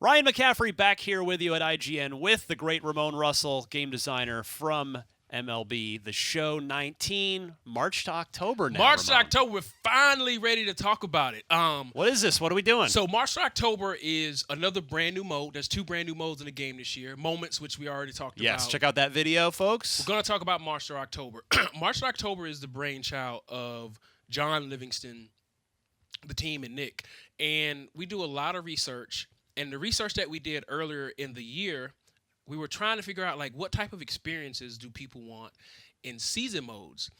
Ryan McCaffrey back here with you at IGN with the great Ramone Russell, game designer from MLB The Show 19. March to October now, March to Ramone. October, we're finally ready to talk about it. What is this? What are we doing? So March to October is another brand new mode. There's 2 brand new modes in the game this year. Moments, which we already talked about. Yes, check out that video, folks. We're going to talk about March to October. March to October is the brainchild of John Livingston, the team, and Nick. And we do a lot of research. And the research that we did earlier in the year, we were trying to figure out, like, what type of experiences do people want in season modes?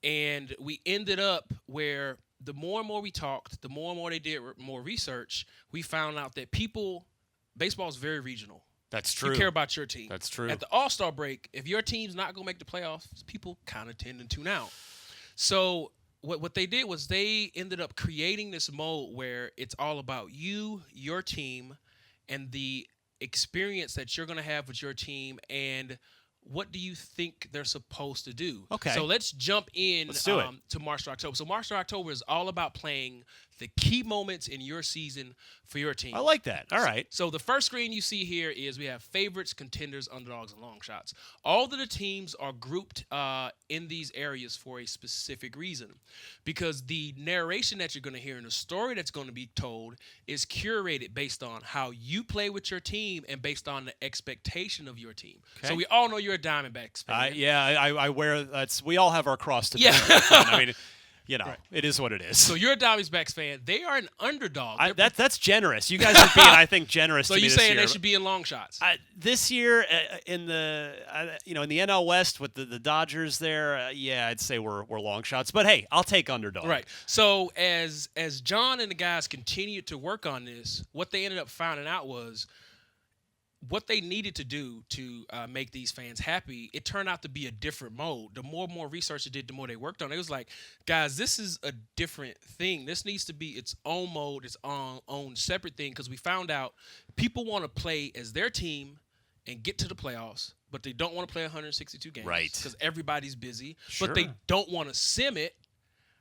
And we ended up where the more and more we talked, the more and more they did more research, we found out that baseball is very regional. That's true. You care about your team. That's true. At the All-Star break, if your team's not going to make the playoffs, people kind of tend to tune out. So what they did was they ended up creating this mode where it's all about you, your team, and the experience that you're going to have with your team, and what do you think they're supposed to do. Okay. So let's jump in to March to October. So March to October is all about playing the key moments in your season for your team. I like that. All right. So the first screen you see here is we have favorites, contenders, underdogs, and long shots. All of the teams are grouped in these areas for a specific reason, because the narration that you're going to hear and the story that's going to be told is curated based on how you play with your team and based on the expectation of your team. Okay. So we all know you're a Diamondbacks fan. I wear that's. We all have our cross to bear. Yeah. I mean, right. It is what it is. So you're a Diamondbacks fan. They are an underdog. That's generous. You guys are being, I think, generous so to me you're this saying year. they should be in long shots? This year, in the NL West with the Dodgers there, I'd say we're long shots. But hey, I'll take underdog. Right. So as John and the guys continued to work on this, what they ended up finding out was what they needed to do to make these fans happy. It turned out to be a different mode. The more and more research they did, the more they worked on it. It was like, guys, this is a different thing. This needs to be its own mode, its own separate thing, because we found out people want to play as their team and get to the playoffs, but they don't want to play 162 games. Right. Because everybody's busy. Sure. But they don't want to sim it,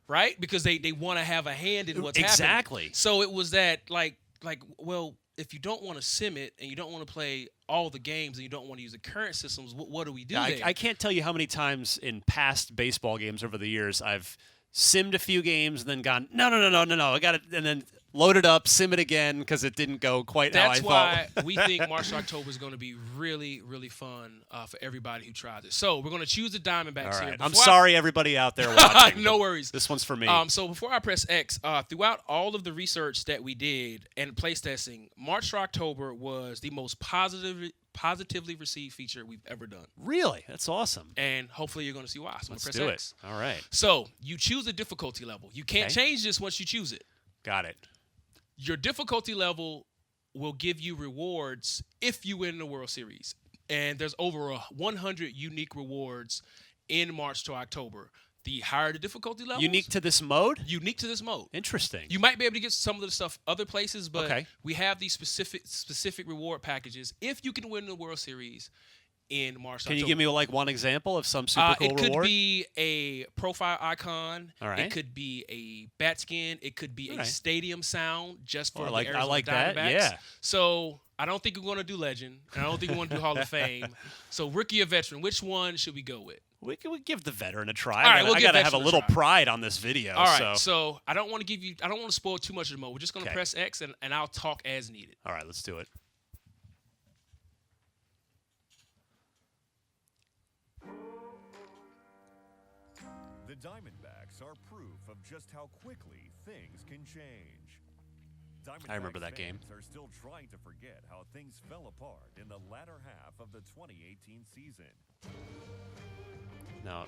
right? Because they want to have a hand in what's happening. Exactly. So it was that, well, if you don't want to sim it and you don't want to play all the games and you don't want to use the current systems, what do we do there? I can't tell you how many times in past baseball games over the years I've simmed a few games and then gone, no, I got it, and then loaded up, sim it again because it didn't go quite how I thought. That's why we think March to October is going to be really, really fun for everybody who tries it. So we're going to choose the Diamondbacks All right. here. I'm sorry, everybody out there watching. No worries. This one's for me. So before I press X, throughout all of the research that we did and place testing, March to October was the most positively received feature we've ever done. Really? That's awesome. And hopefully you're going to see why. So Let's press do X. it. All right. So you choose a difficulty level. You can't change this once you choose it. Got it. Your difficulty level will give you rewards if you win the World Series. And there's over 100 unique rewards in March to October. The higher the difficulty level. Unique to this mode? Unique to this mode. Interesting. You might be able to get some of the stuff other places, but Okay. we have these specific reward packages if you can win the World Series in March. Can you give me one example of some super cool reward? It could be a profile icon. All right. It could be a bat skin. It could be a stadium sound just for I the like Arizona that. Diamondbacks. Yeah. So I don't think we're going to do Legend, and I don't think we're going to do Hall of Fame. So rookie or veteran, which one should we go with? We give the veteran a try. All right, we'll I give got to have a veteran a little try. pride on this video. All right. So I don't want to spoil too much of the mode. We're just going to Okay. press X, and I'll talk as needed. All right, let's do it. The Diamondbacks are proof of just how quickly things can change. I remember that game. Fans are still trying to forget how things fell apart in the latter half of the 2018 season. No,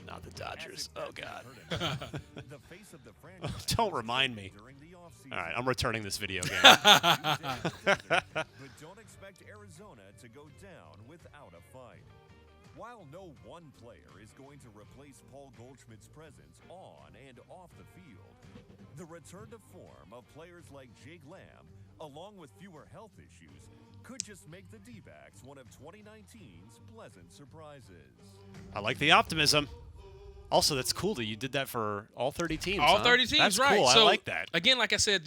not the Dodgers. As Oh, God. the face of the franchise Don't remind me. during the offseason. All right, I'm returning this video game. But don't expect Arizona to go down without a fight. While no one player is going to replace Paul Goldschmidt's presence on and off the field, the return to form of players like Jake Lamb, along with fewer health issues, could just make the D-backs one of 2019's pleasant surprises. I like the optimism. Also, that's cool that you did that for all 30 teams. All huh? 30 teams, That's right? cool. So, I like that. Again, like I said,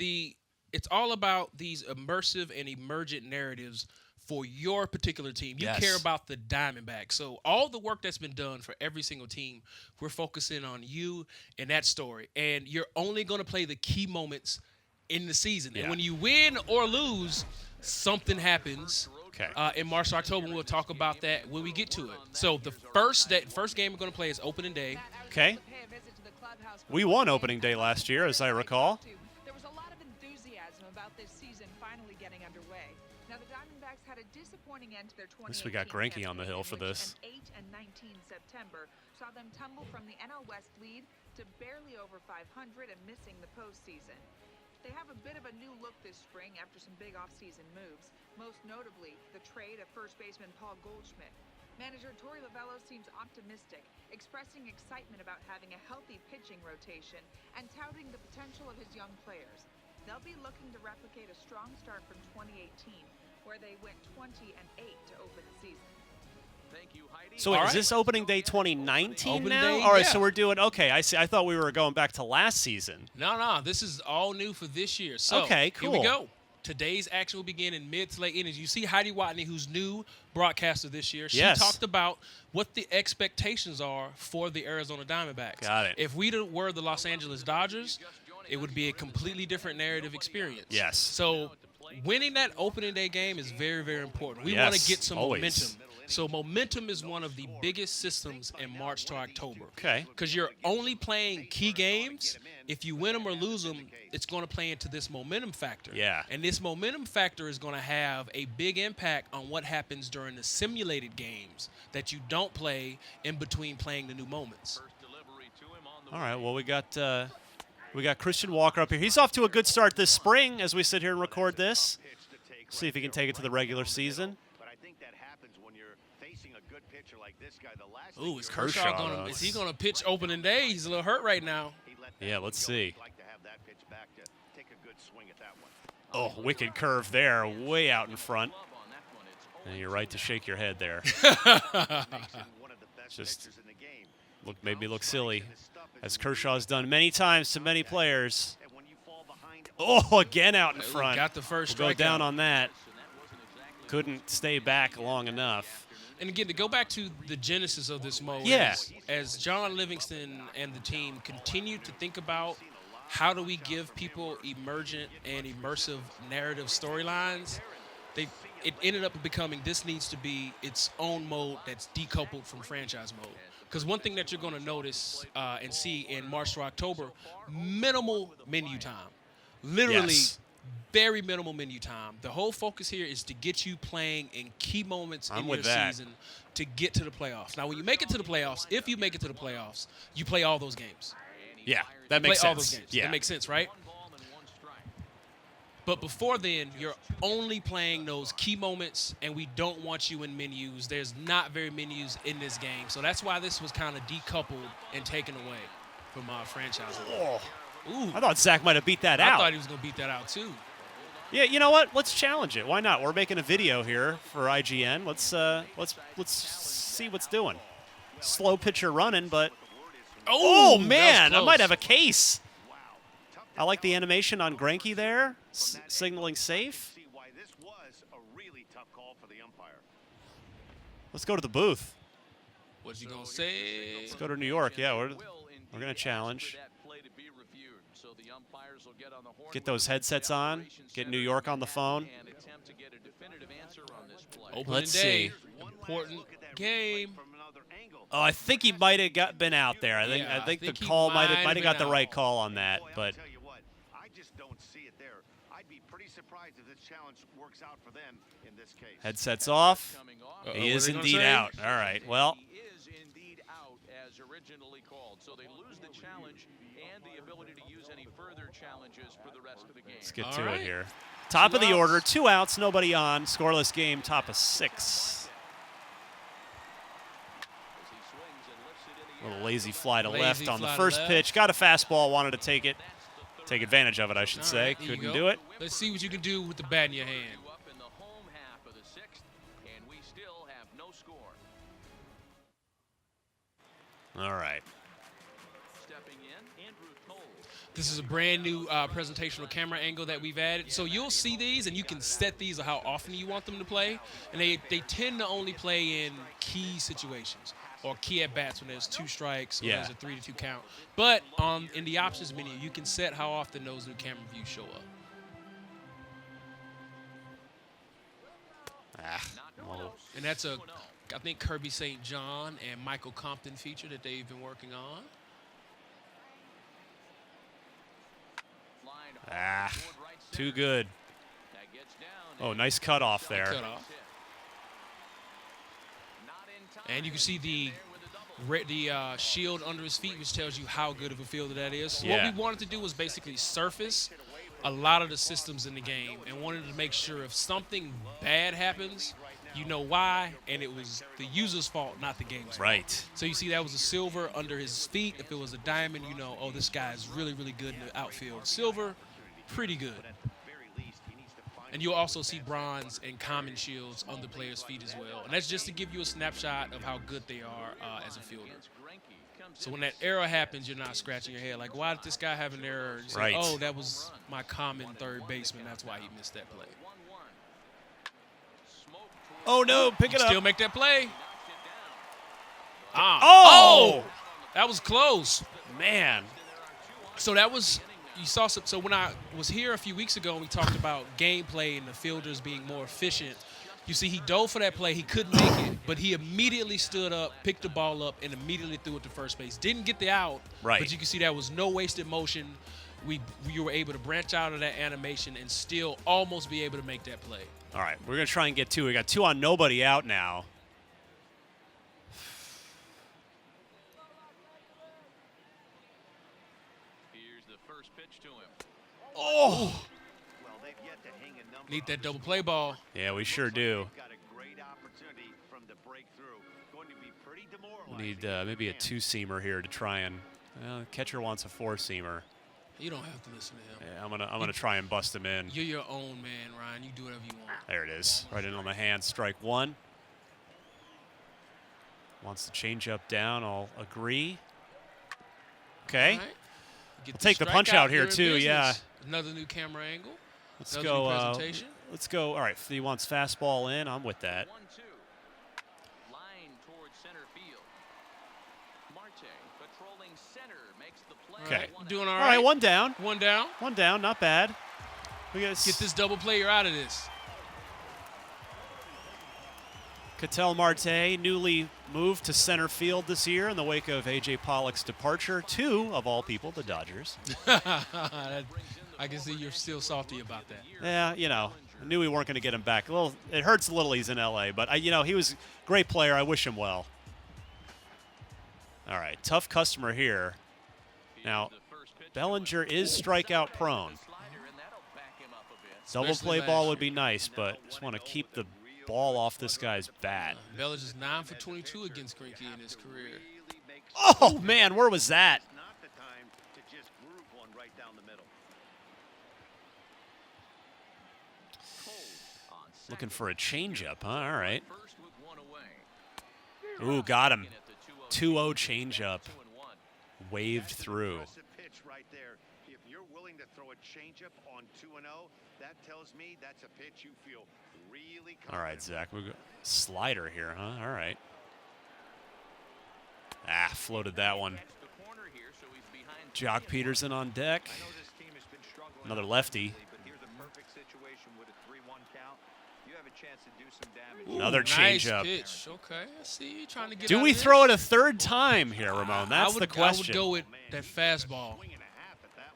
it's all about these immersive and emergent narratives for your particular team. You care about the Diamondbacks. So all the work that's been done for every single team, we're focusing on you and that story. And you're only going to play the key moments in the season. And when you win or lose, something happens. In March or October, we'll talk about that when we get to it. So the first game we're going to play is opening day. Okay. We won opening day last year, as I recall. There was a lot of enthusiasm about this season finally getting underway. Now the Diamondbacks had a disappointing end to their 2018 At least we got Greinke on the hill for this. 8 and 19 September saw them tumble from the NL West lead to barely over 500 and missing the postseason. They have a bit of a new look this spring after some big offseason moves, most notably the trade of first baseman Paul Goldschmidt. Manager Torey Lovullo seems optimistic, expressing excitement about having a healthy pitching rotation and touting the potential of his young players. They'll be looking to replicate a strong start from 2018, where they went 20-8 to open the season. Thank you, Heidi. So wait, is this opening day 2019 Opening now? day, All right, yeah. so we're doing, okay, I see. I thought we were going back to last season. No, this is all new for this year. So Okay, cool. Here we go. Today's action will begin in mid to late innings. You see Heidi Watney, who's new broadcaster this year. She talked about what the expectations are for the Arizona Diamondbacks. Got it. If we were the Los Angeles Dodgers, it would be a completely different narrative experience. Yes. So winning that opening day game is very, very important. We want to get some momentum. So momentum is one of the biggest systems in March to October. Okay. Because you're only playing key games. If you win them or lose them, it's going to play into this momentum factor. Yeah. And this momentum factor is going to have a big impact on what happens during the simulated games that you don't play in between playing the new moments. All right, well, we got Christian Walker up here. He's off to a good start this spring as we sit here and record this. See if he can take it to the regular season. Ooh, is Kershaw going to – is he going to pitch opening day? He's a little hurt right now. Yeah, let's see. Oh, wicked curve there, way out in front. And you're right to shake your head there. Just made me look silly, as Kershaw's done many times to many players. Oh, again out in front. Got the first We'll go strikeout. down on that. Couldn't stay back long enough. And again, to go back to the genesis of this mode, as John Livingston and the team continue to think about how do we give people emergent and immersive narrative storylines, it ended up becoming this needs to be its own mode that's decoupled from franchise mode. Because one thing that you're going to notice and see in March to October, minimal menu time. Literally very minimal menu time. The whole focus here is to get you playing in key moments in your season to get to the playoffs. Now, when you make it to the playoffs, if you make it to the playoffs, you play all those games. Yeah, that makes sense. All those games. Yeah. That makes sense, right? But before then, you're only playing those key moments, and we don't want you in menus. There's not very menus in this game. So that's why this was kind of decoupled and taken away from our franchise. Oh. Ooh. I thought Zach might have beat that out. I thought he was going to beat that out, too. Yeah, you know what? Let's challenge it. Why not? We're making a video here for IGN. Let's see what's doing. Slow pitcher running, but oh man, I might have a case. I like the animation on Greinke there, signaling safe. Let's go to the booth. What's he gonna say? Let's go to New York. Yeah, we're gonna challenge. Get those headsets on. Get New York on the phone. Let's see. Important game. Oh, I think he might have been out there. I think the call might have got the right call on that, but. I just don't see it there. I'd be pretty surprised if this challenge works out for them in this case. Headsets off. Uh-oh, He is what are they indeed gonna say? out. All right. Well. He is indeed out as originally called. So they lose the challenge and the ability to use any further challenges for the rest of the game. Let's get All to right. it here. Top of the outs. order, 2 outs, nobody on. Scoreless game, top of 6. A little lazy fly to left on the first pitch. Got a fastball, wanted to take it. Take advantage of it, I should All say. right, there you Couldn't go. do it. Let's see what you can do with the bat in your hand. Up in the home half of the 6th, and we still have no score. All right. Stepping in, Andrew Toll. This is a brand new presentational camera angle that we've added. So you'll see these, and you can set these how often you want them to play. And they tend to only play in key situations or key at-bats when there's 2 strikes or there's a 3-2 count. But in the options menu, you can set how often those new camera views show up. And that's I think Kirby St. John and Michael Compton feature that they've been working on. Too good. Oh, nice cutoff there. And you can see the shield under his feet, which tells you how good of a fielder that is. So Yeah. what we wanted to do was basically surface a lot of the systems in the game and wanted to make sure if something bad happens, you know why, and it was the user's fault, not the game's fault. So you see that was a silver under his feet. If it was a diamond, you know, oh, this guy is really, really good in the outfield. Silver, pretty good. And you'll also see bronze and common shields on the player's feet as well. And that's just to give you a snapshot of how good they are as a fielder. So when that error happens, you're not scratching your head. Like, why did this guy have an error? You say, oh, that was my common third baseman. That's why he missed that play. Oh, no, pick it up. Still make that play. Oh! That was close. Man. So that was, you saw some, so when I was here a few weeks ago and we talked about gameplay and the fielders being more efficient, you see he dove for that play. He couldn't make it, but he immediately stood up, picked the ball up, and immediately threw it to first base. Didn't get the out, but you can see that was no wasted motion. You were able to branch out of that animation and still almost be able to make that play. All right, we're going to try and get 2. We got 2 on, nobody out now. Here's the first pitch to him. Oh! Well, they've yet to hang a number. Need that double play ball. Yeah, we sure do. Got a great opportunity from the breakthrough. Going to be pretty demoralizing. We need maybe a 2-seamer here to try and. Well, the catcher wants a 4-seamer. You don't have to listen to him. Yeah, I'm gonna try and bust him in. You're your own man, Ryan. You do whatever you want. There it is. Right in on the hand. Strike 1. Wants to change up down. I'll agree. Okay. All right. We'll take the punch out here too. Yeah. Another new camera angle. Let's Another go. new presentation. Let's go. All right. If he wants fastball in, I'm with that. 1-2. Line towards center field. Marte patrolling center makes the play. Okay. Doing All right. 1 down. 1 down. 1 down. Not bad. We got Get this double player out of this. Ketel Marte, newly moved to center field this year in the wake of A.J. Pollock's departure to, of all people, the Dodgers. I can see you're still salty about that. Yeah, you know, I knew we weren't going to get him back. It hurts a little he's in L.A., but, you know, he was a great player. I wish him well. All right, tough customer here. Now, Bellinger is strikeout prone. Double play ball would be nice, but just want to keep the ball off this guy's bat. Bellinger's 9 for 22 against Greinke in his career. Oh, man, where was that? Not the time to just groove one right down the middle. Looking for a changeup, huh? All right. Ooh, got him. 2-0 changeup. Waved through. That's a pitch right there. If you're willing to throw a changeup on 2-0, that tells me that's a pitch you feel really confident. All right, Zach. We go slider here, huh? All right. Floated that one. Jock Peterson on deck. Another lefty. Another changeup. Nice pitch. Okay, I see you trying to get Do out we of throw this. it a third time here, Ramone? That's the question. I would go with that fastball.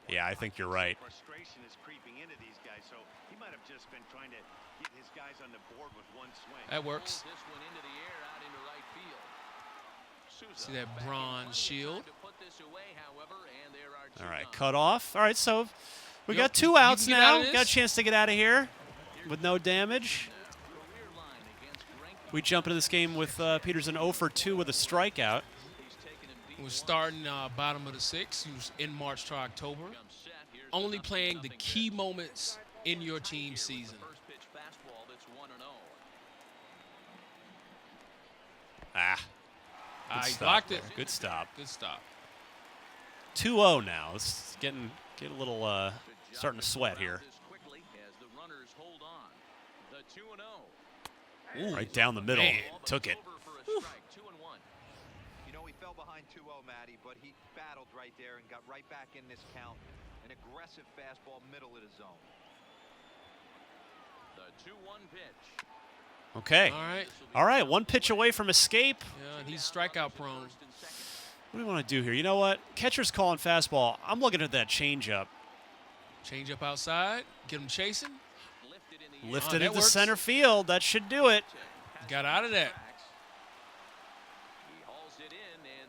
Yeah, I think you're right. Frustration is creeping into these guys, so he might have just been trying to get his guys on the board with one swing. That works. See that bronze shield. All right, cut off. All right, so we got 2 outs now. Got a chance to get out of here with no damage. We jump into this game with Peterson 0 for 2 with a strikeout. We're starting bottom of the 6th. He was in March to October. Only playing the key moments in your team's season. He blocked it. Good stop. Good stop. 2-0 now. It's getting Get a little starting to sweat here. Ooh, Right down the middle. man. Took it. You know, he fell behind 2-0, Matty, but he battled right there and got right back in this count. An aggressive fastball, middle of the zone. The 2-1 pitch. Okay. All right. All right, 1 pitch away from escape. Yeah, and he's strikeout prone. What do we want to do here? You know what? Catcher's calling fastball. I'm looking at that changeup. Change up outside. Get him chasing. Lifted that into works. center field. That should do it. Got out of that.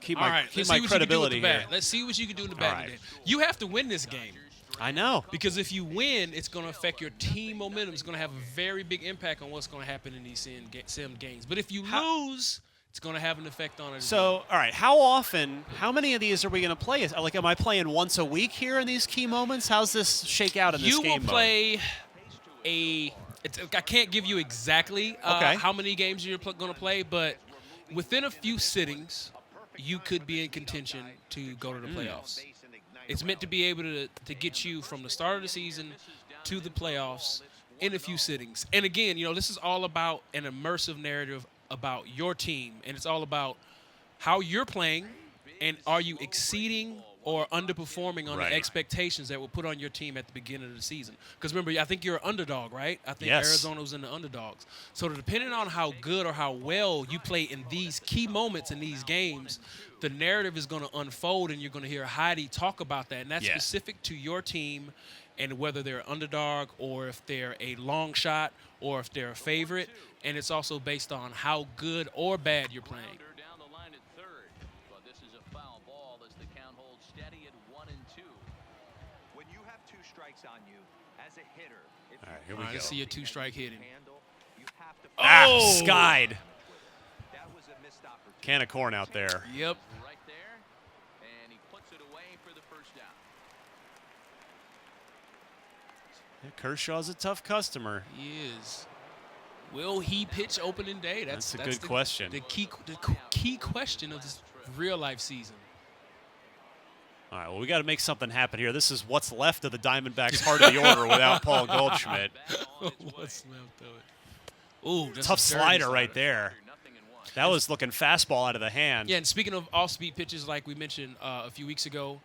Keep All my, right. keep Let's my see what you can do with credibility the here. bat. Let's see what you can do in the All bat right. today. You have to win this game. I know. Because if you win, it's going to affect your team momentum. It's going to have a very big impact on what's going to happen in these sim games. But if you lose, it's going to have an effect on it. So, all right, how many of these are we going to play? Like, am I playing once a week here in these key moments? How's this shake out in this you game will play I can't give you exactly how many games you're going to play, but within a few sittings, you could be in contention to go to the playoffs. It's meant to be able to get you from the start of the season to the playoffs in a few sittings. And again, you know, this is all about an immersive narrative about your team, and it's all about how you're playing and are you exceeding or underperforming on the expectations that were put on your team at the beginning of the season. Because remember, I think you're an underdog, right? I think Arizona was in the underdogs. So depending on how good or how well you play in these key moments in these games, the narrative is going to unfold, and you're going to hear Heidi talk about that. And that's specific to your team and whether they're an underdog or if they're a long shot or if they're a favorite. And it's also based on how good or bad you're playing. On you as a hitter. All right, here we go. Let's see a 2-strike hitting. Skied. Can of corn out there. Yep. Right there, and he puts it away for the first down. Yeah, Kershaw's a tough customer. He is. Will he pitch opening day? That's a good question. The key question of this real life season. All right, well, we got to make something happen here. This is what's left of the Diamondbacks' heart of the order without Paul Goldschmidt. What's left of it? Ooh, that's Tough a dirty slider right there. That was looking fastball out of the hand. Yeah, and speaking of off-speed pitches, like we mentioned a few weeks ago,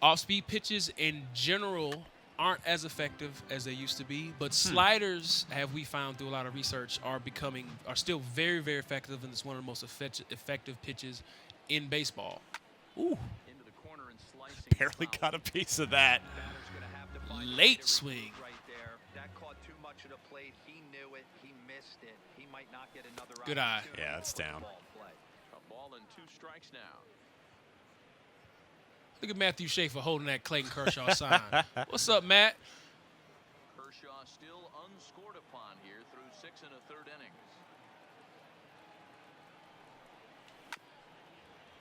off-speed pitches in general aren't as effective as they used to be, but sliders, have we found through a lot of research, are still very, very effective, and it's one of the most effective pitches in baseball. Ooh. Barely got a piece of that. Late swing. Right there. That caught too much of the plate. He knew it. He missed it. He might not get another Good eye. Yeah, it's down. A ball and 2 strikes now. Look at Matthew Schaefer holding that Clayton Kershaw sign. What's up, Matt? Kershaw still unscored upon here through 6 1/3 innings.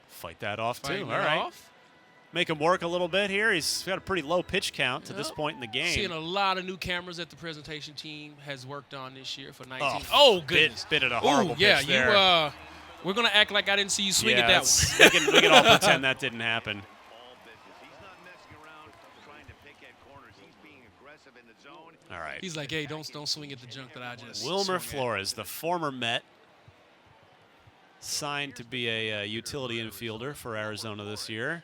Fight that off, Fighting too. it All right. off. Make him work a little bit here. He's got a pretty low pitch count to this point in the game. Seeing a lot of new cameras that the presentation team has worked on this year for 19. Oh, goodness. Bit at a horrible pitch there. We're going to act like I didn't see you swing at that one. we can all pretend that didn't happen. He's not messing around trying to pick at corners. He's being aggressive in the zone. All right. He's like, hey, don't swing at the junk that I just Wilmer swung at. Flores, the former Met, signed to be a utility infielder for Arizona this year.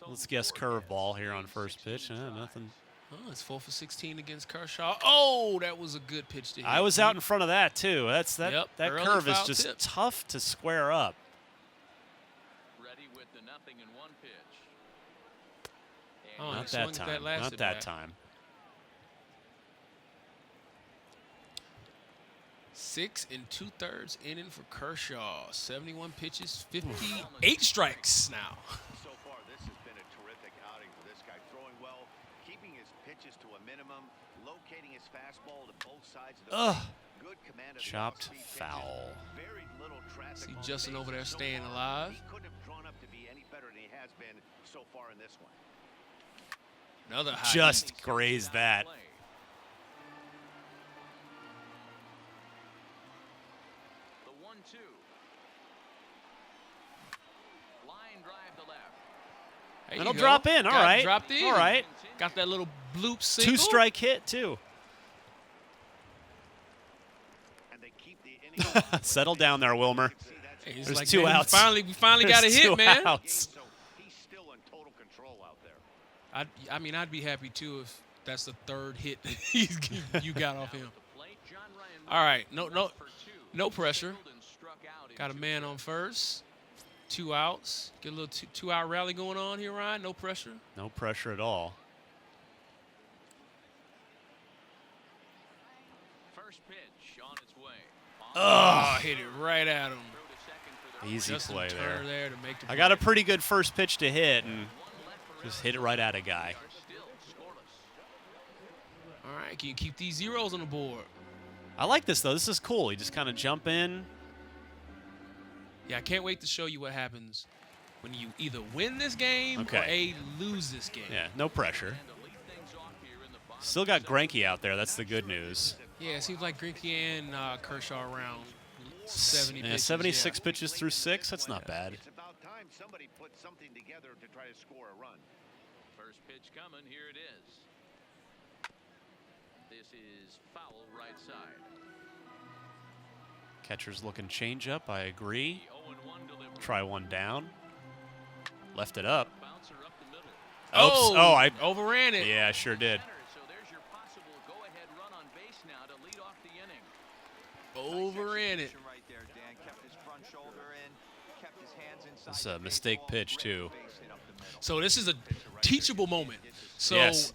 Let's guess curveball here on first pitch. Nothing. Oh, it's 4 for 16 against Kershaw. Oh, that was a good pitch to hit. I was out in front of that too. That Early curve is foul just tip. tough to square up. Ready with the 0-1 pitch. Oh, Not he swung that at time. last Not at that bat. time. 6 2/3 inning for Kershaw. 71 pitches, 58 strikes now. So far, this has been a terrific outing for this guy. Throwing well, keeping his pitches to a minimum, locating his fastball to both sides of the plate. Good command of the Chopped off-speed pitches. foul. Very little traffic See on Justin base over there so staying far. alive. He couldn't have drawn up to be any better than he has been so far in this one. Another high. Just grazed that. The 1-2. Line drive to left. There It'll you go. drop in. All Got it right. Dropped in. All right. Got that little bloop single. 2-strike hit, too. And they keep the inning. Settle down there, Wilmer. Hey, it's There's like, 2 man, outs. We finally got a There's hit, 2 man. outs. So he's still in total control out there. I mean, I'd be happy too if that's the 3rd hit that you got off him. All right, no pressure. Got a man on first. 2 outs. Get a little 2-out rally going on here, Ryan. No pressure. No pressure at all. First pitch on its way. Oh, hit it right at him. Easy Justin play Turner there. there to make the I got a play. pretty good first pitch to hit, and just hit it right at a guy. All right, can you keep these zeros on the board? I like this, though. This is cool. You just kind of jump in. Yeah, I can't wait to show you what happens when you either win this game or lose this game. Yeah, no pressure. Still got Greinke out there. That's the good news. Yeah, it seems like Greinke and Kershaw around 70 Yeah, pitches. 76 pitches through 6. That's not bad. It's about time somebody put something together to try to score a run. First pitch coming. Here it is. This is foul right side. Catcher's looking change up. I agree. The 0-1 delivery. Try one down. Left it up. Bouncer up the middle. Oops. Oh, I overran it. Yeah, I sure did. So there's your possible go-ahead run on base now to lead off the inning. Overran it. Right there, Dan kept his front shoulder in, kept his hands inside. It's a mistake pitch, too. So this is a teachable moment. So Yes.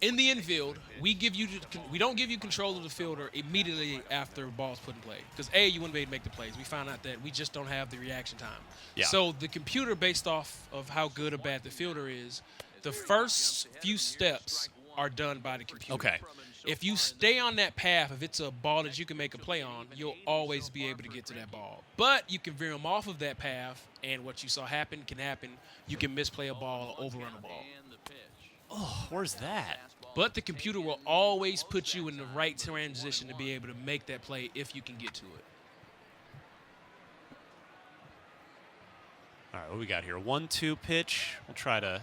in the infield, we don't give you control of the fielder immediately after the ball's put in play. Because A, you wouldn't be able to make the plays. We found out that we just don't have the reaction time. Yeah. So the computer, based off of how good or bad the fielder is, the first few steps are done by the computer. Okay. If you stay on that path, if it's a ball that you can make a play on, you'll always be able to get to that ball. But you can veer them off of that path, and what you saw happen can happen. You can misplay a ball or overrun a ball. And the pitch. Oh, where's that? But the computer will always put you in the right transition to be able to make that play if you can get to it. All right, what do we got here? 1-2 pitch. We'll try to.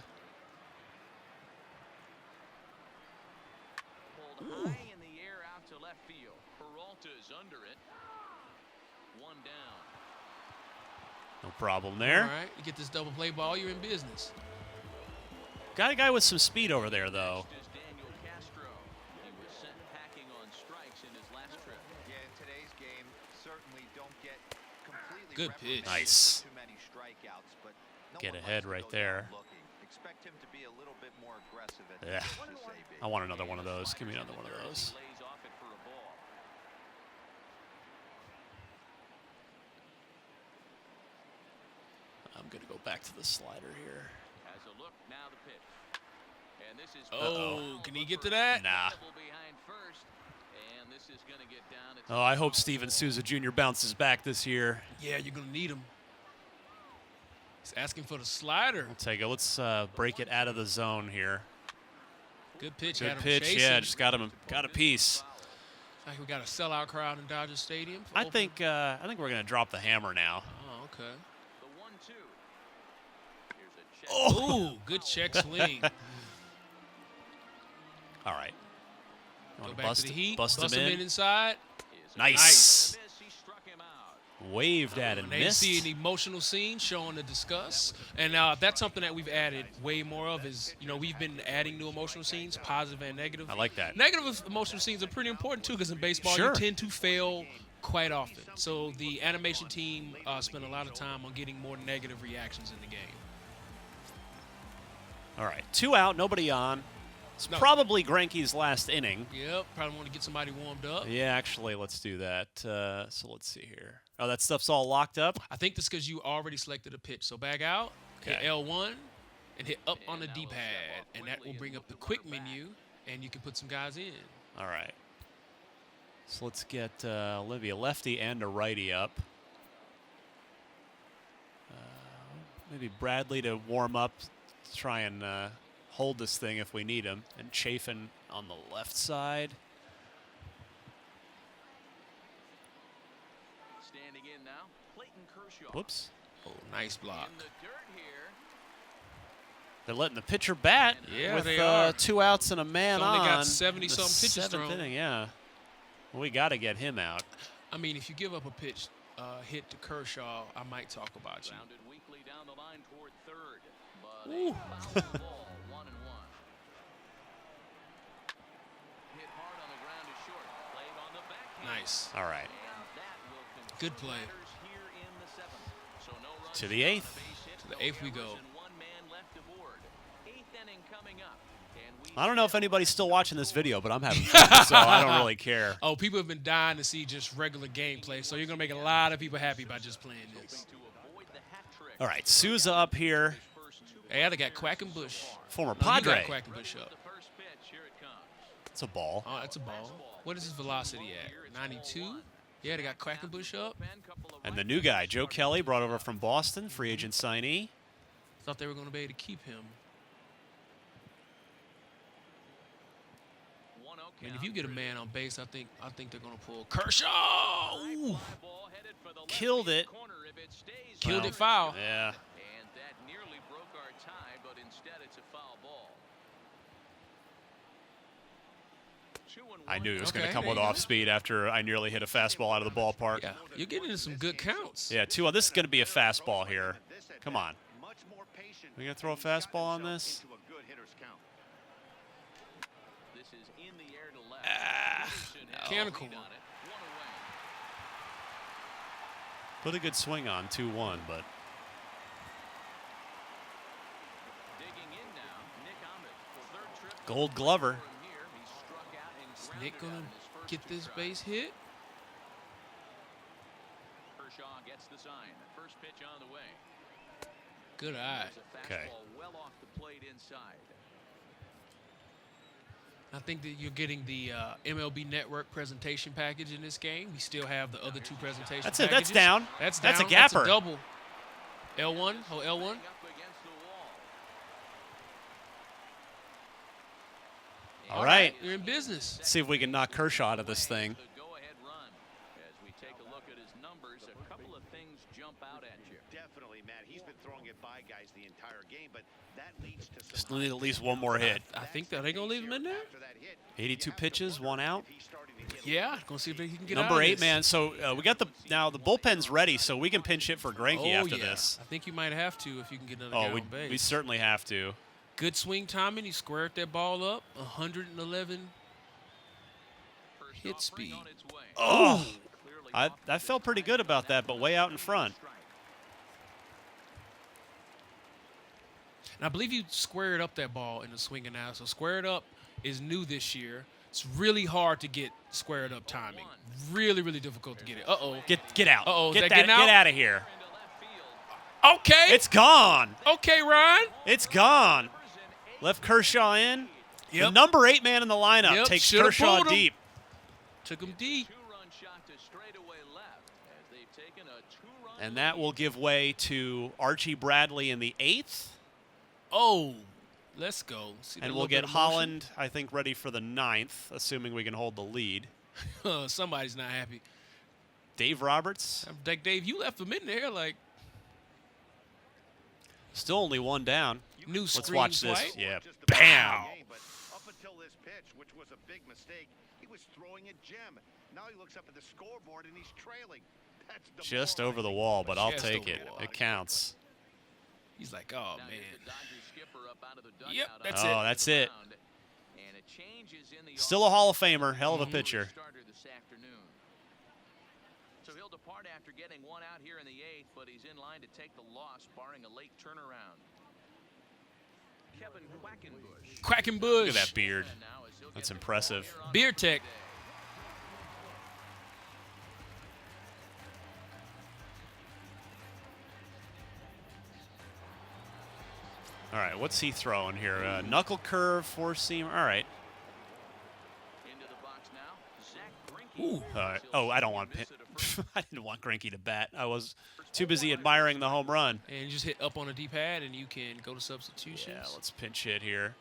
Pulled high in the air out to left field. Peralta's under it. One down. No problem there. All right, you get this double play ball, you're in business. Got a guy with some speed over there, though. Next is Daniel Castro. He was sent packing on strikes in his last trip. Yeah, in today's game, certainly don't get completely Good pitch. reprimanded Nice. for too many strikeouts, but no Get one ahead likes to right go there. down looking. Expect him to be a little bit more aggressive at Yeah. the save. I want another one of those. Give me another one of those. Lays off it for a ball. I'm going to go back to the slider here. Has a look, now the pitch. And this is Oh, can he get to that? Nah. behind first. And this is going to get down. It's Oh, I hope Steven Souza Jr. bounces back this year. Yeah, you're going to need him. He's asking for the slider. I'll take it. Let's break it out of the zone here. Good pitch. Good had him pitch. chasing. Yeah, just got a piece. Like we got a sellout crowd in Dodger Stadium. I think we're going to drop the hammer now. Oh, okay. the 1-2. Here's a check. Oh, good check swing. All right. Go Wanna back to the heat. Bust him him in in. inside. Nice. Miss, he struck him out. Waved at and They missed. see an emotional scene showing to discuss. And that's something that we've added way more of is, we've been adding new emotional scenes, positive and negative. I like that. Negative emotional scenes are pretty important, too, because in baseball, Sure. you tend to fail quite often. So the animation team spent a lot of time on getting more negative reactions in the game. All right. 2 out, nobody on. It's No. probably Greinke's last inning. Yep, probably want to get somebody warmed up. Yeah, actually, let's do that. So let's see here. Oh, that stuff's all locked up? I think that's because you already selected a pitch. So bag out, hit Okay. L1, and hit up on the D-pad. And that will bring up the quick menu, and you can put some guys in. All right. So let's get Olivia lefty and a righty up. Maybe Bradley to warm up, try and hold this thing if we need him. And Chafin on the left side. Standing in now, Clayton Kershaw. Whoops. Oh, nice block. In the dirt here. They're letting the pitcher bat Yeah, with they are. 2 outs and a man Only on. got 70-something the pitches 7th thrown. inning, yeah. We got to get him out. I mean, if you give up a pitch hit to Kershaw, I might talk about you. Grounded weakly down the line toward third. But Ooh. a foul ball, 1-1. Hit hard on the ground is short. Played on the backhand. Nice. All right. And that will conclude Good play. matters here in the 7th. So no runs To the on 8th. base hit, To the no 8th we errors, go. and one man left aboard. 8th inning coming up. And we I don't know if anybody's still watching this video, but I'm having fun, so I don't really care. Oh, people have been dying to see just regular gameplay, so you're going to make a lot of people happy by just playing this. to avoid the hat trick. All right, Souza up here, Hey, they got Quackenbush. former No, you got Padre. Quackenbush up. The first pitch, here it comes. It's a ball. Oh, that's a ball. What is his velocity at? 92? Yeah, they got Quackenbush up. And the new guy, Joe Kelly, brought over from Boston, free agent signee. Thought they were going to be able to keep him. I mean, if you get a man on base, I think they're going to pull Kershaw. Ooh. Killed it. Killed Well, it foul. Yeah. And that nearly broke our tie, but instead it's a foul ball. I knew it was going Okay, to come there with you go. off speed after I nearly hit a fastball out of the ballpark. Yeah, you're getting into some good counts. Yeah, 2-1. This is going to be a fastball here. Come on. We going to throw a fastball on this? This is in the air to left. Mechanical. Put a good swing on 2-1, but Digging in now, Nick Ahmed. Third trip Gold Glover. from here. He struck out and Is grounded Nick going out in his to first get two this tries. base hit? Kershaw gets the sign. First pitch on the way. Good eye. There's a Okay. fastball well off the plate inside. I think that you're getting the MLB Network presentation package in this game. We still have the other 2 presentation That's it. That's packages. down. That's That's a down. That's gapper. a double. L1. Oh, L1. Up against the wall. All right. You're in business. Let's see if we can knock Kershaw out of this thing. The go-ahead run. As we take a look at his numbers, a couple of things jump out at you. Definitely, Matt. He's been throwing it by guys the entire game, but that leads to Just some need at least one more hit. I think that they going to leave him in there. after that hit. 82 pitches, 1 out. He's starting to get Yeah, going to see if he can get Number out of 8, this. man. So we got the bullpen's ready, so we can pinch hit for Greinke Oh, after yeah. this. I think you might have to if you can get another Oh, guy on base. we certainly have to. Good swing timing. He squared that ball up. 111 First hit offering speed. on its way. Oh, Clearly I felt pretty good about that, but way out in front. And I believe you squared up that ball in the swing and now. So squared up is new this year. It's really hard to get squared up timing. Really, really difficult to get it. Uh-oh. Get out. Uh-oh, is Get that getting out? Get out of here. into left field. Okay. It's gone. okay, Ryan. It's gone. Left Kershaw in. The Yep. number 8 man in the lineup Yep, takes should've Kershaw pulled him. deep. Took him deep. Two-run shot to straightaway left as they've taken a two-run And that will give way to Archie Bradley in the 8th. Oh, let's go. See that And little we'll bit get of Holland, I think, ready for the 9th, assuming we can hold the lead. motion? Somebody's not happy. Dave Roberts, Like, Dave, you left him in there like still only 1 down. new Let's screen watch this. swipe. Yeah. Just about Bam. the game, but up until this pitch, which was a big mistake, he was throwing a gem. Now he looks up at the scoreboard and he's trailing. That's Just over the demoralizing. wall, but I'll Just take over it. the wall. It counts. He's like, oh, Now man. here's the Dodgers skipper up out of the dugout Yep, on that's the it. Oh, that's it. mound. And a change is in the Still a Hall of Famer. Hell Mm-hmm. of a pitcher. starter this afternoon. So he'll depart after getting 1 out here in the 8th, but he's in line to take the loss, barring a late turnaround. Kevin Quackenbush. Quackenbush. Look at that beard. And now as he'll That's get the impressive. ball here on Beer opening tech. day. All right, what's he throwing here? Knuckle curve, 4-seamer. All right. Into the box now. Zach Greinke. Ooh. All right. Oh, I don't want I didn't want Greinke to bat. I was too busy admiring the home run. And you just hit up on a D-pad and you can go to substitutions. Yeah, let's pinch hit here.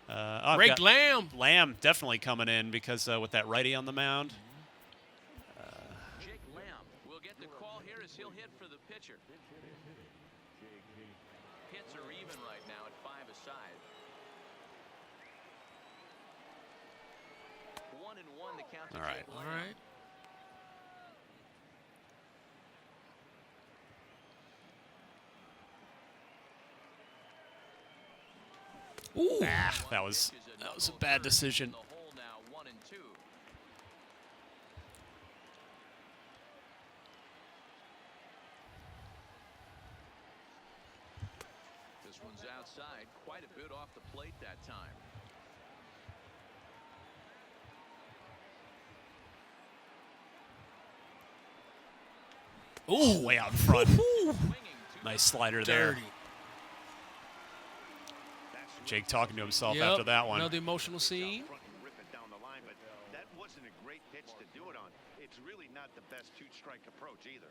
I've Ray got Lamb. Lamb definitely coming in because with that righty on the mound. Jake Lamb will get the call here as he'll hit for the pitcher. Hits are even right now at outside. 1-1 the count to All right. Jake All Lamb. right. Ooh. That was a bad decision. The hole now 1-2. This one's outside, quite a bit off the plate that time. Ooh, way out in front. Swinging to Nice slider there. Dirty. Jake talking to himself Yep, after that one. Another emotional scene. Front and rip it down the line, but that wasn't a great pitch to do it on. It's really not the best two-strike approach either.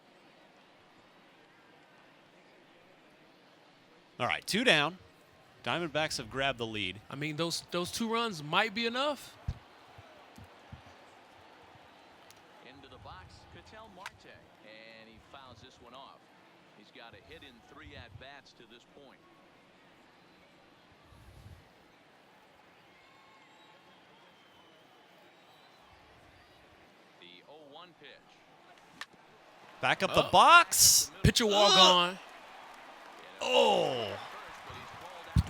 All right, 2 down. Diamondbacks have grabbed the lead. I mean, those 2 runs might be enough. into the box, Ketel Marte, and he fouls this one off. He's got a hit in 3 at-bats to this point. The 0-1 pitch. Back up the box. Pitcher wall gone. Oh.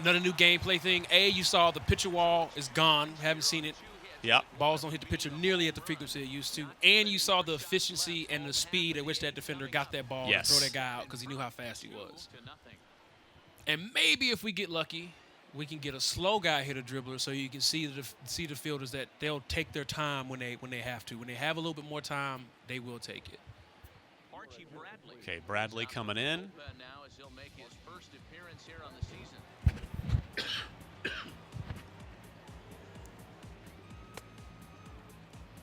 Another new gameplay thing. You saw the pitcher wall is gone. Haven't seen it. Yep. Balls don't hit the pitcher nearly at the frequency it used to. And you saw the efficiency and the speed at which that defender got that ball Yes. to throw that guy out because he knew how fast he was. 2-0. And maybe if we get lucky, we can get a slow guy hit a dribbler so you can see the fielders that they'll take their time when they have to. When they have a little bit more time, they will take it. Archie Bradley. Okay, Bradley coming in. Now as he'll make his first appearance here on the season.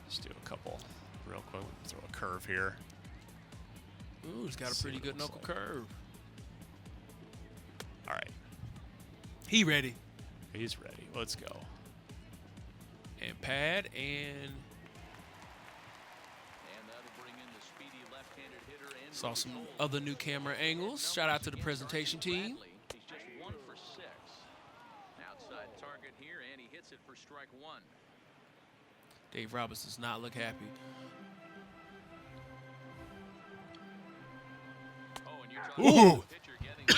Let's do a couple real quick. Throw a curve here. Ooh, he's got a pretty good knuckle curve. All right, He ready. he's ready. Let's go. And pad and And that'll bring in the speedy left-handed hitter and saw some other new camera angles. Shout out to the presentation team. He's just 1 for 6. Outside target here, and he hits it for strike 1. Dave Roberts does not look happy. Oh, and you're talking about the pitcher getting the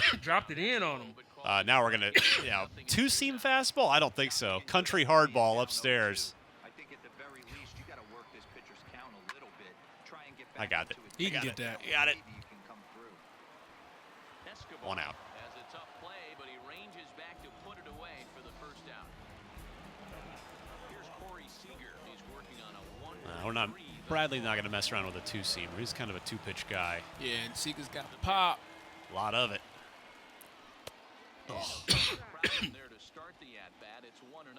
pitch. Dropped it in on him. Now we're gonna, two-seam fastball. I don't think so. Country hardball upstairs. I think at the very least you got to work this pitcher's count a little bit. Try and get I back got it. into his He can got get it. that. You got it. Maybe you can come through. Escobar 1 out. has a tough play, but he ranges back to put it away for the first out. Here's Corey Seager. He's working on a 1-3. We're not. Bradley's not gonna mess around with a two-seamer. He's kind of a two-pitch guy. Yeah, and Seeger's got the pop. A lot of it. There to start the at-bat. It's 1-0.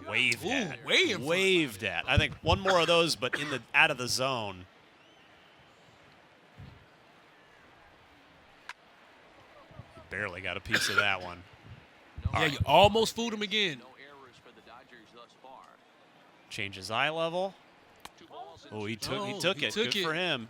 Waved Ooh, at. way in front. Waved at. I think one more of those, but out of the zone. Barely got a piece of that one. Yeah, you almost fooled him again. No errors for the Dodgers thus far. Change his eye level. 2 balls and Oh, he 2 took Oh, it. he took Good it. for him.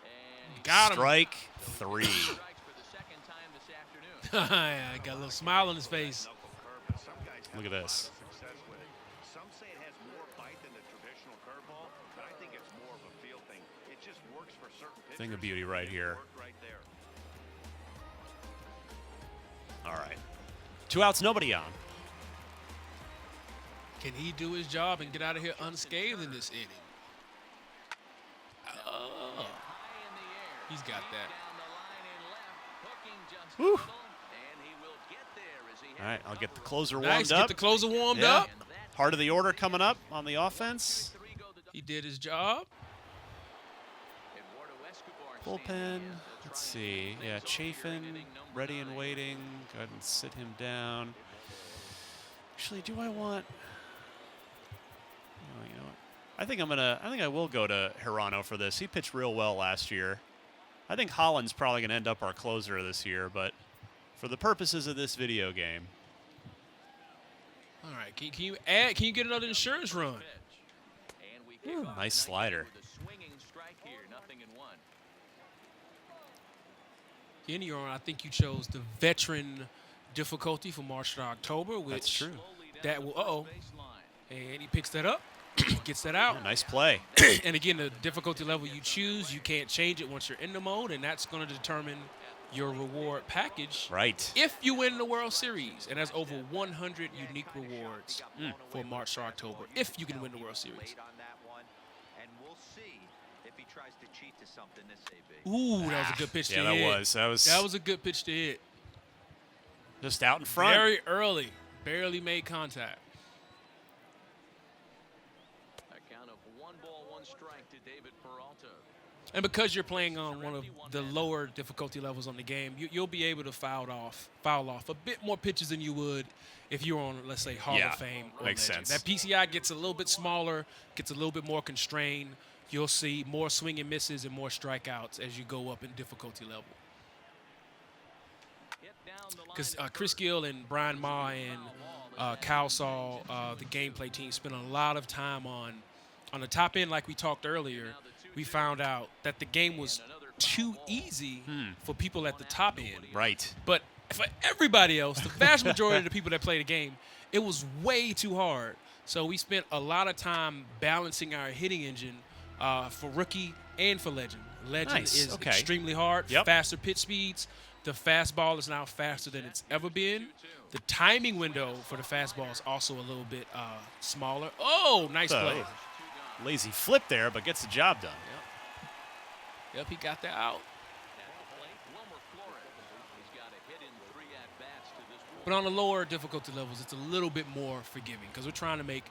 And he Got him. Strike 3. strikes for the second time this afternoon. Yeah, got a little smile on his face. Knuckle curve, but some guys have Look at a lot this. of success with it. Some say it has more bite than the traditional curveball, but I think it's more of a feel thing. It just works for certain pitchers. Thing of beauty right here. Work right there. All right. 2 outs, nobody on. Can he do his job and get out of here unscathed in this inning? High in the air. He's got that. Down the line and left, hooking just Woo. a little, and he will get there as he All right, has I'll a get the couple closer Nice. warmed Get up. the closer warmed Yeah. up. and that Heart of the order coming up on the offense. 3 go the He did his job. Eduardo Escobar Bullpen. standing in to Let's try and see. move Yeah, things over here in Chafin, inning number ready and 9. waiting. Go ahead and sit him down. Actually, do I want? Oh, you know what? I think I will go to Hirano for this. He pitched real well last year. I think Holland's probably going to end up our closer this year, but for the purposes of this video game. All right, can you add? Can you get another insurance run? Nice slider. Kenyon, I think you chose the veteran difficulty for March to October, which That's true. That will, and he picks that up, gets that out. Yeah, nice play. And again, the difficulty level you choose, you can't change it once you're in the mode, and that's going to determine your reward package. Right. If you win the World Series, and that's over 100 unique rewards for March to October. If you can win the World Series. Ooh, that was a good pitch to hit. Yeah, that was a good pitch to hit. Just out in front. Very early. Barely made contact. A count of 1 ball, 1 strike to David Peralta. And because you're playing on one of the lower difficulty levels on the game, you'll be able to foul off a bit more pitches than you would if you were on, let's say, Hall of Fame. Makes sense. That PCI gets a little bit smaller, gets a little bit more constrained. You'll see more swing and misses and more strikeouts as you go up in difficulty level. Because Chris Gill and Brian Ma and Kyle Saw, the gameplay team, spent a lot of time on the top end. Like we talked earlier, we found out that the game was too easy for people at the top end. Right. But for everybody else, the vast majority of the people that play the game, it was way too hard. So we spent a lot of time balancing our hitting engine for rookie and for legend. Legend is extremely hard, faster pitch speeds. The fastball is now faster than it's ever been. The timing window for the fastball is also a little bit smaller. Oh, nice play. Lazy flip there, but gets the job done. Yep, he got that out. But on the lower difficulty levels, it's a little bit more forgiving because we're trying to make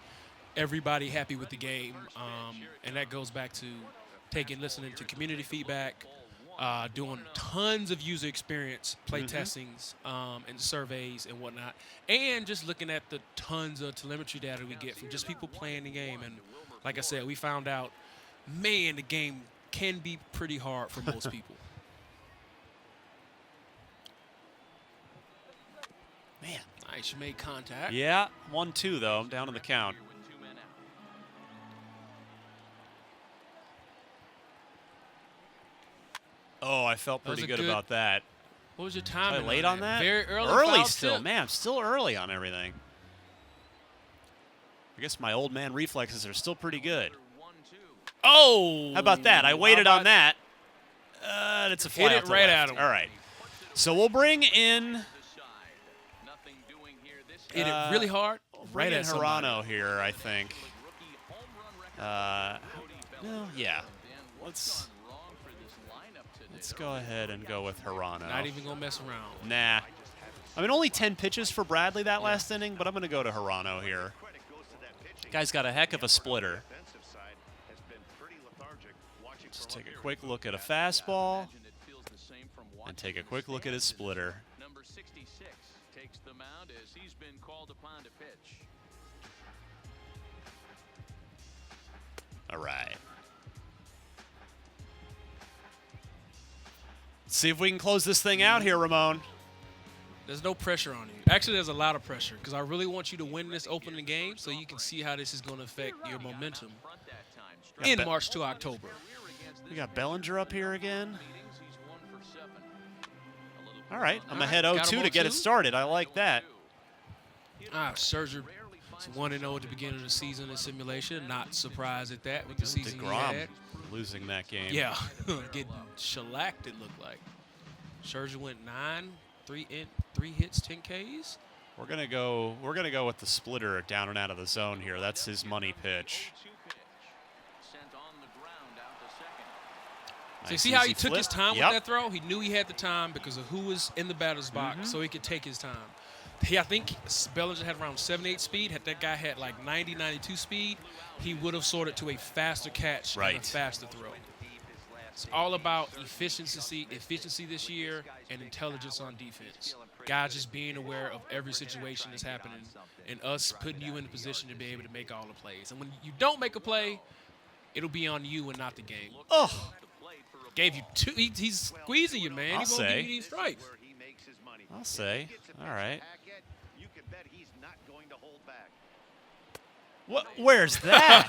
everybody happy with the game. And that goes back to listening to community feedback, doing tons of user experience play testings and surveys and whatnot, and just looking at the tons of telemetry data we get from just people playing the game. And like I said, we found out, man, the game can be pretty hard for most people. Man. Nice, you made contact. Yeah, 1-2 though. I'm down on the count. Oh, I felt pretty good about that. What was your time? Was I late on that? Very early. Early still. Tip. Man, I'm still early on everything. I guess my old man reflexes are still pretty good. Oh! How about that? I waited on that. It's a fly hit out it the right left. at him. All right. So we'll bring in. Hit it really hard. Right at Hirano here, I think. No, yeah. Let's go ahead and go with Hirano. Not even gonna mess around. Nah. I mean, only 10 pitches for Bradley that last inning, but I'm going to go to Hirano here. Guy's got a heck of a splitter. Just take a quick look at a fastball and take a quick look at his splitter. Number 66 takes the mound as he's been called upon to pitch. All right. Let's see if we can close this thing out here, Ramone. There's no pressure on you. Actually, there's a lot of pressure because I really want you to win this opening game so you can see how this is going to affect your momentum in March to October. We got Bellinger up here again. All right, I'm ahead 0-2 to get it started. I like that. Scherzer is 1-0 at the beginning of the season in simulation. Not surprised at that with the season he had. Losing that game. Yeah, getting shellacked it looked like. Scherzer went 3 hits, 10 Ks. We're gonna go with the splitter down and out of the zone here. That's his money pitch. So you see how he took his time with that throw? He knew he had the time because of who was in the batter's box, so he could take his time. I think Bellinger had around 78 speed. Had that guy had like 90, 92 speed, he would have sorted to a faster catch and a faster throw. It's all about efficiency this year and intelligence on defense. Guys just being aware of every situation that's happening and us putting you in a position to be able to make all the plays. And when you don't make a play, it'll be on you and not the game. Oh. Gave you two. He's squeezing you, man. I'll He's going to say. give you these strikes. Where he makes his money. I'll say. If he gets a All pitch right. to hack it, you can bet he's not going to hold back. What? Where's that?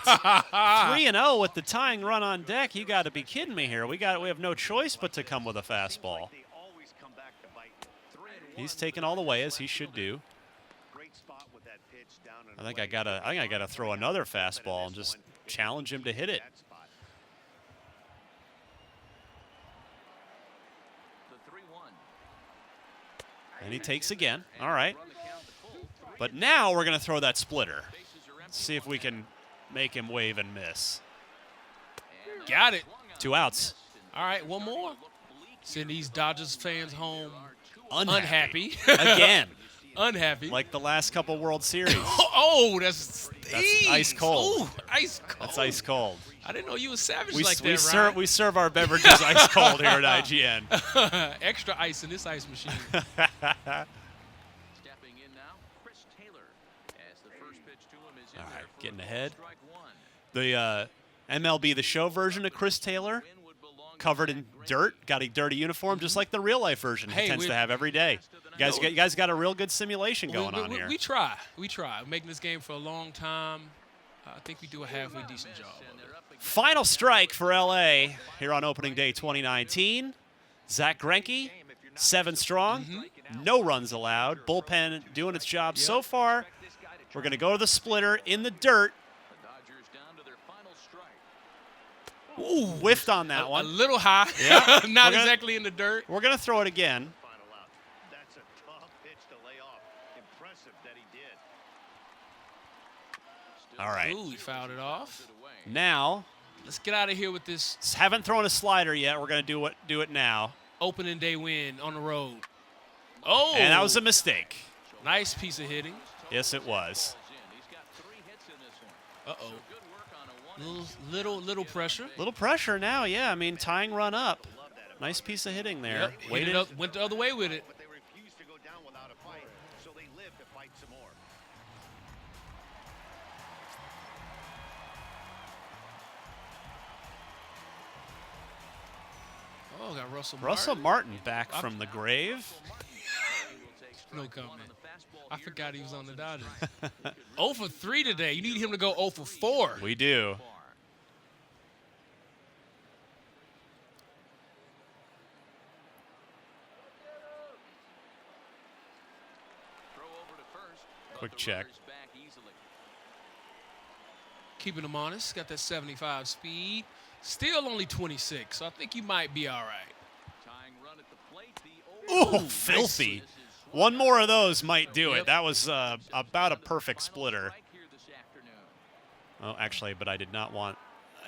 3-0 with the tying run on deck. You got to be kidding me here. We have no choice but to come with a fastball. They always come back to bite you. 3-1 He's taking all the way as he should do. Great spot with that pitch down and I think away. I gotta throw another fastball and just challenge him to hit it. That spot. The 3-1. And he takes again. All right. But now we're gonna throw that splitter. See if we can make him wave and miss. Got it. 2 outs. All right, one more. Send these Dodgers fans home Unhappy. unhappy. Again. Unhappy. Like the last couple World Series. Oh, that's ice cold. Ooh, ice cold. That's ice cold. I didn't know you was savage We, like we, that, serve, Ryan. we serve our beverages ice cold here at IGN. Extra ice in this ice machine. Stepping in now, Chris Taylor. As the first pitch to him is in All there right, for getting a ball, ahead. strike one. The MLB The Show version of Chris Taylor, Win would belong to covered in Zach Greinke. dirt, got a dirty uniform, just like the real life version he Hey, tends we- to have every day. You guys got a real good simulation going on here. We try. We try. We're making this game for a long time. I think we do a halfway decent job And of it. they're up against Final strike for LA here on opening day 2019. Zach Greinke, 7 strong, no runs allowed. Bullpen doing its job so far. We're going to go to the splitter in the dirt. the Dodgers down to their final strike. Ooh, whiffed on that A one. little high. Yeah. Not We're gonna- exactly in the dirt. We're going to throw it again. Final out. That's a tough pitch to lay off. Impressive that he did. All right. Ooh, he fouled it off. Now, Let's get out of here with this haven't thrown a slider yet. We're going to do it now. opening day win on the road. Oh, And that was a mistake. nice piece of hitting. Yes, it was. He's got 3 hits in this one. Uh-oh. Good work on a 1. Little pressure. Little pressure now, yeah. I mean, tying run up. Nice piece of hitting there. Yep, hit it Waited. up, went the other way with it. But they refused to go down without a fight, so they lived to fight some more. Oh, got Russell Russell Martin. Martin back from the grave. No comment. I forgot he was on the Dodgers. 0 for 3 today. You need him to go 0 for 4. We do. Throw over to first. but Quick the check. runner's back easily. Keeping him honest. Got that 75 speed. Still only 26, so I think you might be all right. Tying run at the plate. The Ooh, filthy. One more of those might do it. Yep. That was about a perfect splitter. strike here this afternoon. Oh, actually, but I did not want.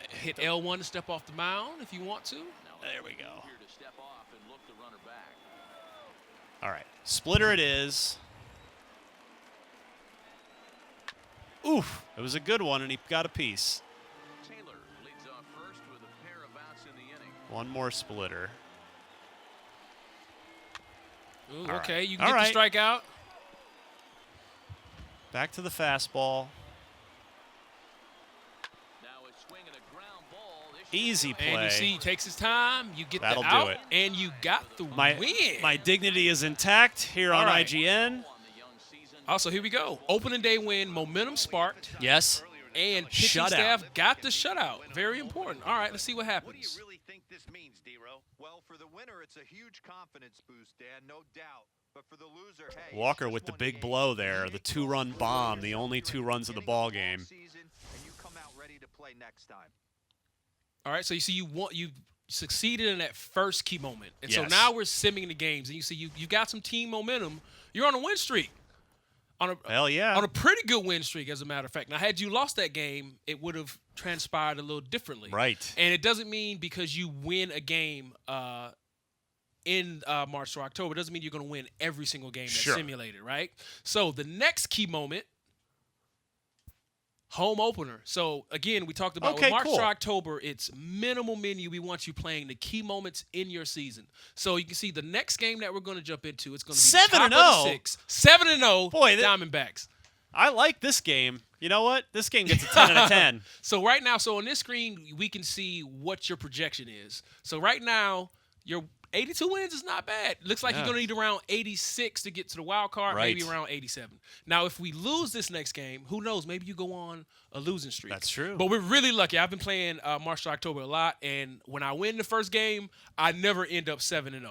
Hit L1 to step off the mound if you want to. There we go. Here to step off and look the runner back. All right, splitter it is. Oof, it was a good one, and he got a piece. Taylor leads off first with a pair of outs in the inning. One more splitter. Ooh, All okay, right. you can All get the strikeout. Back to the fastball. Now a swing and a ground ball. This Easy And you play. see, he takes his time. You get That'll the do out, it. and you got the My win. dignity is intact here on All right. IGN. on the young season. Also, here we go. Opening day win, momentum sparked, Yes. and pitching Shutout. staff got the shutout. Very important. All right, let's see what What do you happens. really think this means, D-Row? Well, for the winner, it's a huge confidence boost, Dan, no doubt. But for the loser, hey, it's Walker just with the one big game. blow there, the You 2-run go bomb, for the only 2 yourself. runs of the Getting ball a game. season, and you come out ready to play next time. All right, so you see, you succeeded in that first key moment, and so Yes. now we're simming the games, and you see, you got some team momentum. You're on a win streak, on Hell yeah. a pretty good win streak, as a matter of fact. Now, had you lost that game, it would have transpired a little differently. Right. And it doesn't mean because you win a game in March or October, it doesn't mean you're going to win every single game that's Sure. simulated, right? So the next key moment, home opener. So again, we talked about Okay, with March cool. or October, it's minimal menu. We want you playing the key moments in your season. So you can see the next game that we're going to jump into, it's going to be 7-0. the top of the 6. 7-0 Boy, that- Diamondbacks. I like this game. You know what? This game gets a 10 out of 10. So right now, on this screen, we can see what your projection is. So right now, your 82 wins is not bad. Looks like you're going to need around 86 to get to the wild card, maybe around 87. Now, if we lose this next game, who knows? Maybe you go on a losing streak. That's true. But we're really lucky. I've been playing March to October a lot, and when I win the first game, I never end up 7-0.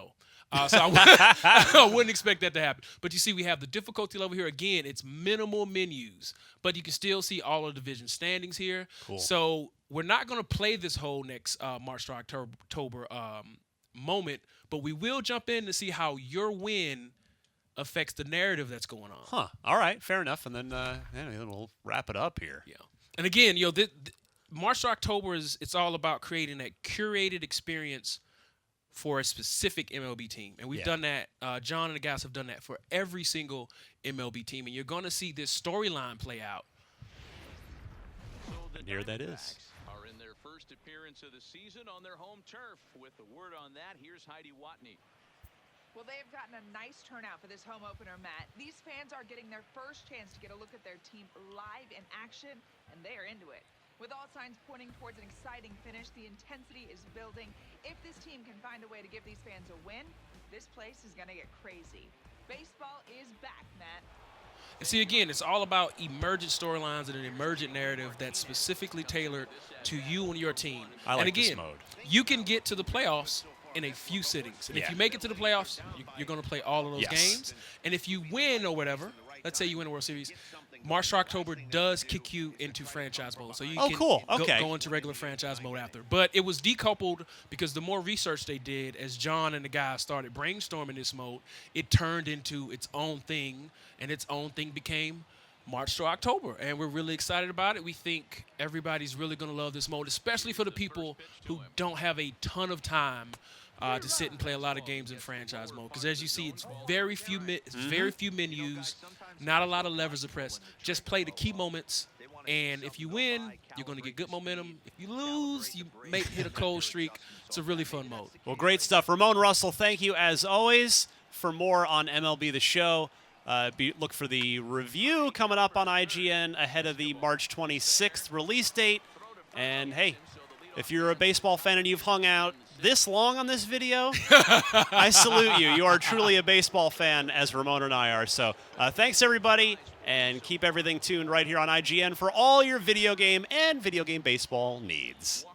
So I wouldn't expect that to happen. But you see, we have the difficulty level here. Again, it's minimal menus, but you can still see all of the division standings here. Cool. So we're not going to play this whole next March to October moment, but we will jump in to see how your win affects the narrative that's going on. Huh. All right. Fair enough. And then we'll wrap it up here. Yeah. And again, March to October it's all about creating that curated experience for a specific MLB team. And we've done that. John and the guys have done that for every single MLB team. And you're going to see this storyline play out. And here that is. Are in their first appearance of the season on their home turf. With the word on that, here's Heidi Watney. Well, they have gotten a nice turnout for this home opener, Matt. These fans are getting their first chance to get a look at their team live in action, and they are into it. With all signs pointing towards an exciting finish, the intensity is building. If this team can find a way to give these fans a win, this place is going to get crazy. Baseball is back, Matt. And see, again, it's all about emergent storylines and an emergent narrative that's specifically tailored to you and your team. I like and again, this mode. You can get to the playoffs in a few sittings. And if you make it to the playoffs, you're going to play all of those games. And if you win or whatever, let's say you win a World Series, March to October does kick you into franchise mode. So you can go into regular franchise mode after. But it was decoupled because the more research they did, as John and the guys started brainstorming this mode, it turned into its own thing, and its own thing became March to October. And we're really excited about it. We think everybody's really going to love this mode, especially for the people who don't have a ton of time to sit and play a lot of games in franchise mode. Because as you see, it's very few menus, not a lot of levers to press. Just play the key moments, and if you win, you're going to get good momentum. If you lose, you may hit a cold streak. It's a really fun mode. Well, great stuff. Ramone Russell, thank you as always. For more on MLB The Show, look for the review coming up on IGN ahead of the March 26th release date. And, hey, if you're a baseball fan and you've hung out this long on this video, I salute you. You are truly a baseball fan, as Ramon and I are. So thanks, everybody, and keep everything tuned right here on IGN for all your video game and video game baseball needs.